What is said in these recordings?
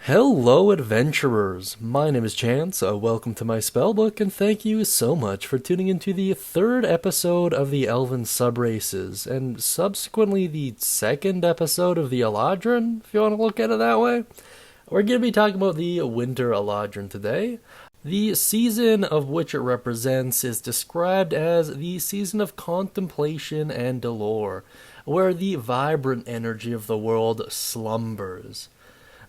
Hello, adventurers! My name is Chance. Welcome to my Spellbook, and thank you so much for tuning into the third episode of the Elven Subraces, and subsequently the second episode of the Eladrin, if you want to look at it that way. We're going to be talking about the Winter Eladrin today. The season of which it represents is described as the season of contemplation and dolor, where the vibrant energy of the world slumbers.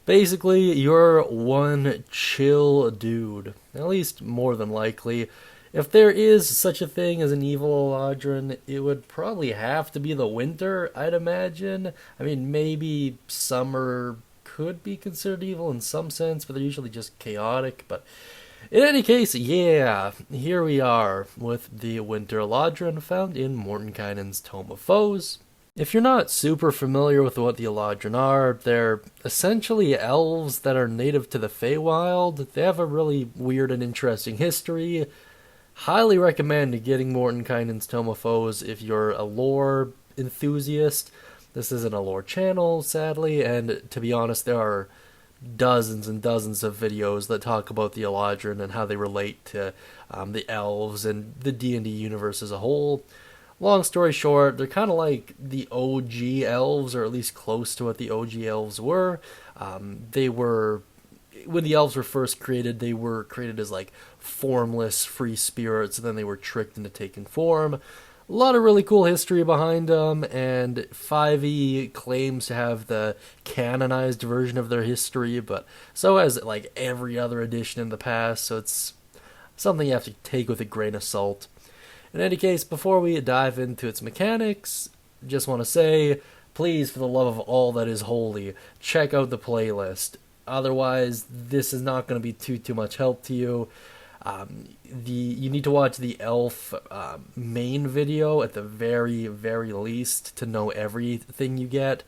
Basically, you're one chill dude. At least more than likely. If there is such a thing as an evil Eladrin, it would probably have to be the winter, I'd imagine. I mean, maybe summer could be considered evil in some sense, but they're usually just chaotic. But in any case, yeah, here we are with the Winter Eladrin found in Mordenkainen's Tome of Foes. If you're not super familiar with what the Eladrin are, they're essentially elves that are native to the Feywild. They have a really weird and interesting history. Highly recommend getting Mordenkainen's Tome of Foes if you're a lore enthusiast. This isn't a lore channel, sadly, and to be honest, there are dozens and dozens of videos that talk about the Eladrin and how they relate to the elves and the D&D universe as a whole. Long story short, they're kind of like the OG elves, or at least close to what the OG elves were. They were, when the elves were first created, they were created as like formless, free spirits, and then they were tricked into taking form. A lot of really cool history behind them, and 5e claims to have the canonized version of their history, but so has like every other edition in the past, so it's something you have to take with a grain of salt. In any case, before we dive into its mechanics, just want to say, please, for the love of all that is holy, check out the playlist. Otherwise, this is not going to be too much help to you. You need to watch the elf main video at the very, very least to know everything you get,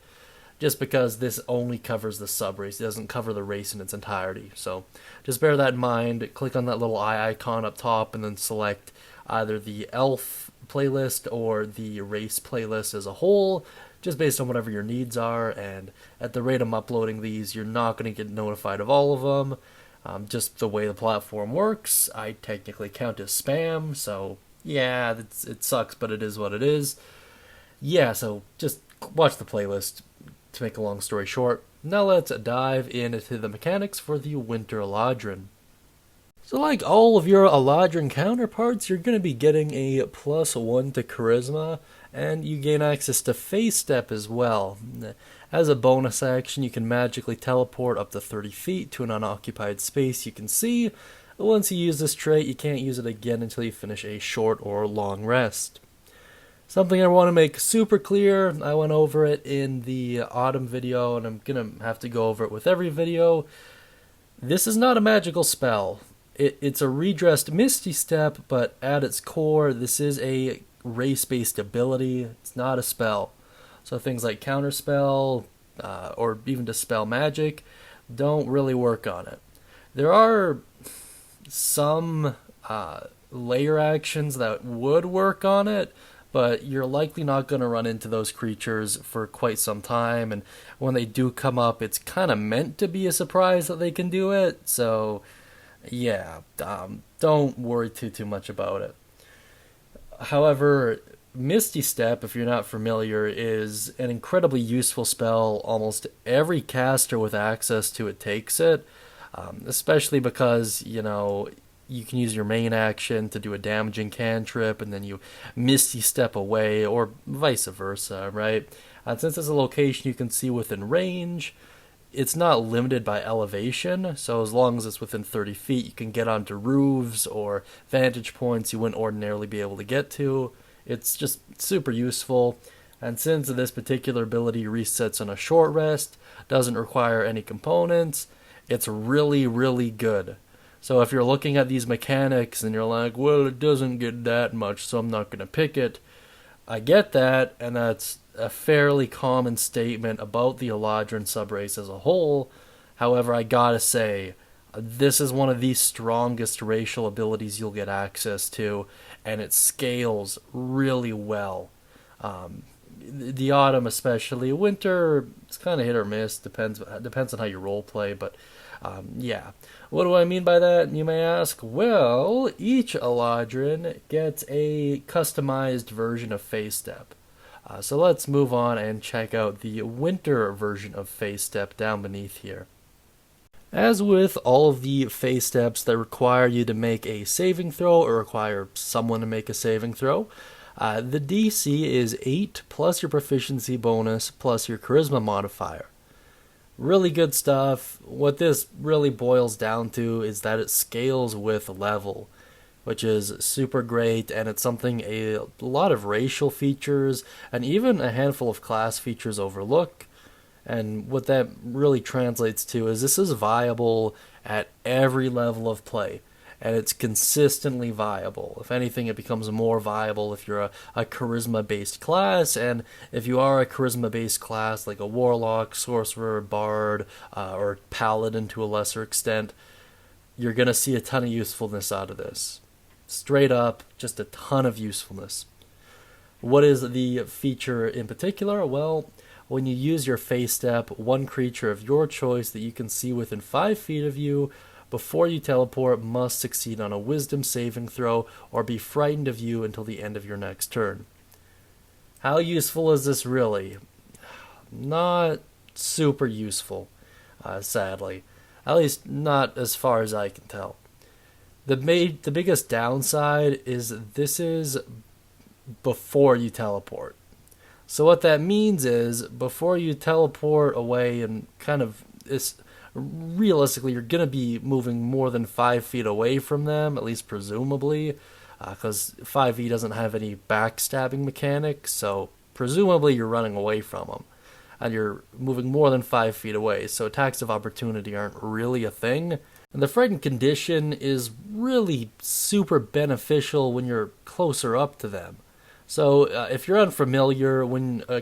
just because this only covers the sub-race. It doesn't cover the race in its entirety. So just bear that in mind. Click on that little eye icon up top and then select either the elf playlist or the race playlist as a whole, just based on whatever your needs are. And at the rate I'm uploading these, you're not going to get notified of all of them. Just the way the platform works, I technically count as spam, so yeah, it sucks, but it is what it is. Yeah, so just watch the playlist, to make a long story short. Now let's dive into the mechanics for the Winter Eladrin. So like all of your Eladrin counterparts, you're going to be getting a +1 to Charisma, and you gain access to Phase Step as well. As a bonus action, you can magically teleport up to 30 feet to an unoccupied space you can see. Once you use this trait, you can't use it again until you finish a short or long rest. Something I want to make super clear, I went over it in the autumn video, and I'm going to have to go over it with every video. This is not a magical spell. It's a redressed Misty Step, but at its core, this is a race-based ability. It's not a spell. So things like Counterspell, or even Dispel Magic, don't really work on it. There are some layer actions that would work on it, but you're likely not going to run into those creatures for quite some time, and when they do come up, it's kind of meant to be a surprise that they can do it, so yeah, don't worry too much about it. However, Misty Step, if you're not familiar, is an incredibly useful spell. Almost every caster with access to it takes it, especially because, you can use your main action to do a damaging cantrip, and then you Misty Step away, or vice versa, right? And since it's a location you can see within range, it's not limited by elevation, so as long as it's within 30 feet, you can get onto roofs or vantage points you wouldn't ordinarily be able to get to. It's just super useful, and since this particular ability resets on a short rest, doesn't require any components, it's really, really good. So if you're looking at these mechanics and you're like, well, it doesn't get that much, so I'm not going to pick it, I get that, and that's a fairly common statement about the Eladrin subrace as a whole. However, I gotta say, this is one of the strongest racial abilities you'll get access to, and it scales really well. the autumn especially. Winter is kind of hit or miss. Depends on how you role play. But yeah, what do I mean by that? You may ask. Well, each Eladrin gets a customized version of Phase Step. So let's move on and check out the winter version of Phase Step down beneath here. As with all of the phase steps that require you to make a saving throw or require someone to make a saving throw, the DC is 8 plus your proficiency bonus plus your charisma modifier. Really good stuff. What this really boils down to is that it scales with level, which is super great, and it's something a lot of racial features and even a handful of class features overlook. And what that really translates to is this is viable at every level of play, and it's consistently viable. If anything, it becomes more viable if you're a charisma-based class, and if you are a charisma-based class like a warlock, sorcerer, bard, or paladin to a lesser extent, you're going to see a ton of usefulness out of this. Straight up, just a ton of usefulness. What is the feature in particular? Well, when you use your phase step, one creature of your choice that you can see within 5 feet of you before you teleport must succeed on a wisdom saving throw or be frightened of you until the end of your next turn. How useful is this really? Not super useful, sadly. At least not as far as I can tell. The biggest downside is this is before you teleport. So what that means is, before you teleport away and realistically, you're going to be moving more than 5 feet away from them, at least presumably, because 5e doesn't have any backstabbing mechanics, so presumably you're running away from them. And you're moving more than 5 feet away, so attacks of opportunity aren't really a thing. And the frightened condition is really super beneficial when you're closer up to them. So if you're unfamiliar, when a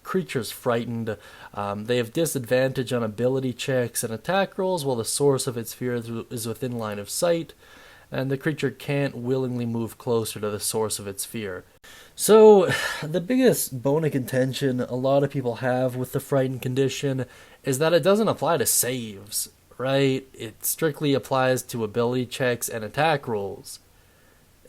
creature's frightened, they have disadvantage on ability checks and attack rolls while the source of its fear is within line of sight, and the creature can't willingly move closer to the source of its fear. So the biggest bone of contention a lot of people have with the frightened condition is that it doesn't apply to saves, right? It strictly applies to ability checks and attack rolls.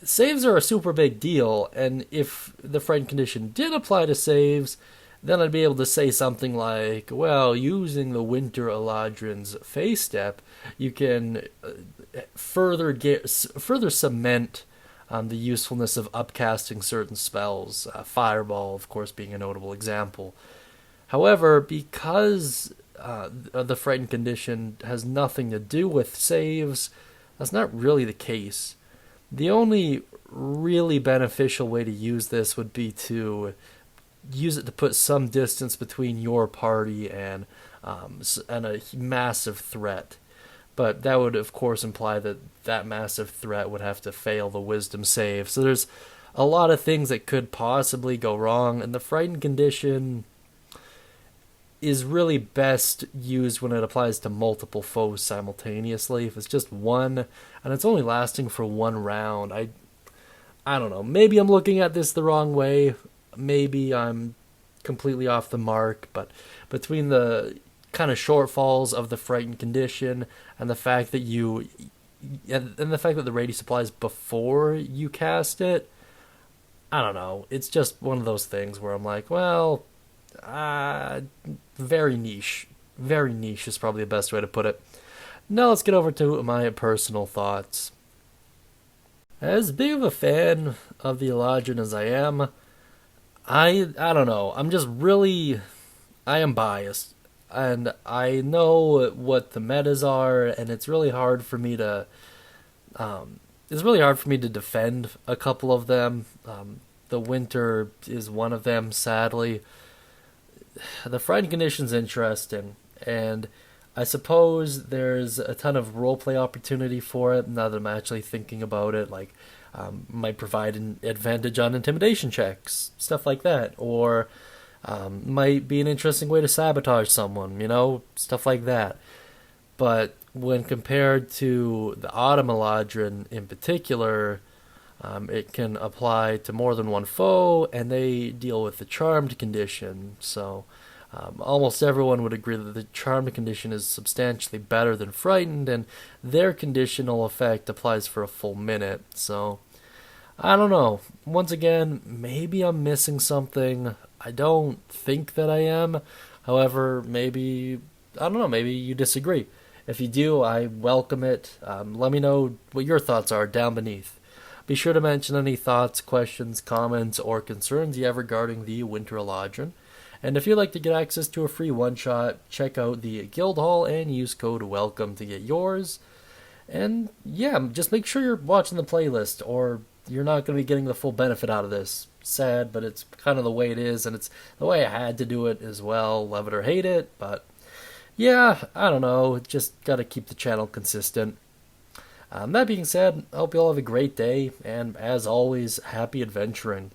Saves are a super big deal, and if the frightened condition did apply to saves, then I'd be able to say something like, well, using the Winter Eladrin's phase step, you can further cement the usefulness of upcasting certain spells, Fireball, of course, being a notable example. However, because the frightened condition has nothing to do with saves, that's not really the case. The only really beneficial way to use this would be to use it to put some distance between your party and a massive threat. But that would, of course, imply that massive threat would have to fail the wisdom save. So there's a lot of things that could possibly go wrong, and the frightened condition is really best used when it applies to multiple foes simultaneously. If it's just one, and it's only lasting for one round, I don't know. Maybe I'm looking at this the wrong way. Maybe I'm completely off the mark. But between the kind of shortfalls of the frightened condition and the fact that the radius applies before you cast it, I don't know. It's just one of those things where I'm like, well, very niche. Very niche is probably the best way to put it. Now let's get over to my personal thoughts. As big of a fan of the Eladrin as I am, I don't know. I am biased. And I know what the metas are, and it's really hard for me to defend a couple of them. The winter is one of them, sadly. The frightened condition's interesting, and I suppose there's a ton of roleplay opportunity for it now that I'm actually thinking about it, like might provide an advantage on intimidation checks, stuff like that, or might be an interesting way to sabotage someone, stuff like that. But when compared to the Autumn Eladrin in particular, It can apply to more than one foe, and they deal with the charmed condition. So, almost everyone would agree that the charmed condition is substantially better than frightened, and their conditional effect applies for a full minute. So, I don't know. Once again, maybe I'm missing something. I don't think that I am. However, maybe, I don't know, maybe you disagree. If you do, I welcome it. Let me know what your thoughts are down beneath. Be sure to mention any thoughts, questions, comments, or concerns you have regarding the Winter Eladrin. And if you'd like to get access to a free one-shot, check out the Guild Hall and use code WELCOME to get yours. And yeah, just make sure you're watching the playlist, or you're not going to be getting the full benefit out of this. Sad, but it's kind of the way it is, and it's the way I had to do it as well, love it or hate it. But yeah, I don't know, just got to keep the channel consistent. That being said, I hope you all have a great day, and as always, happy adventuring.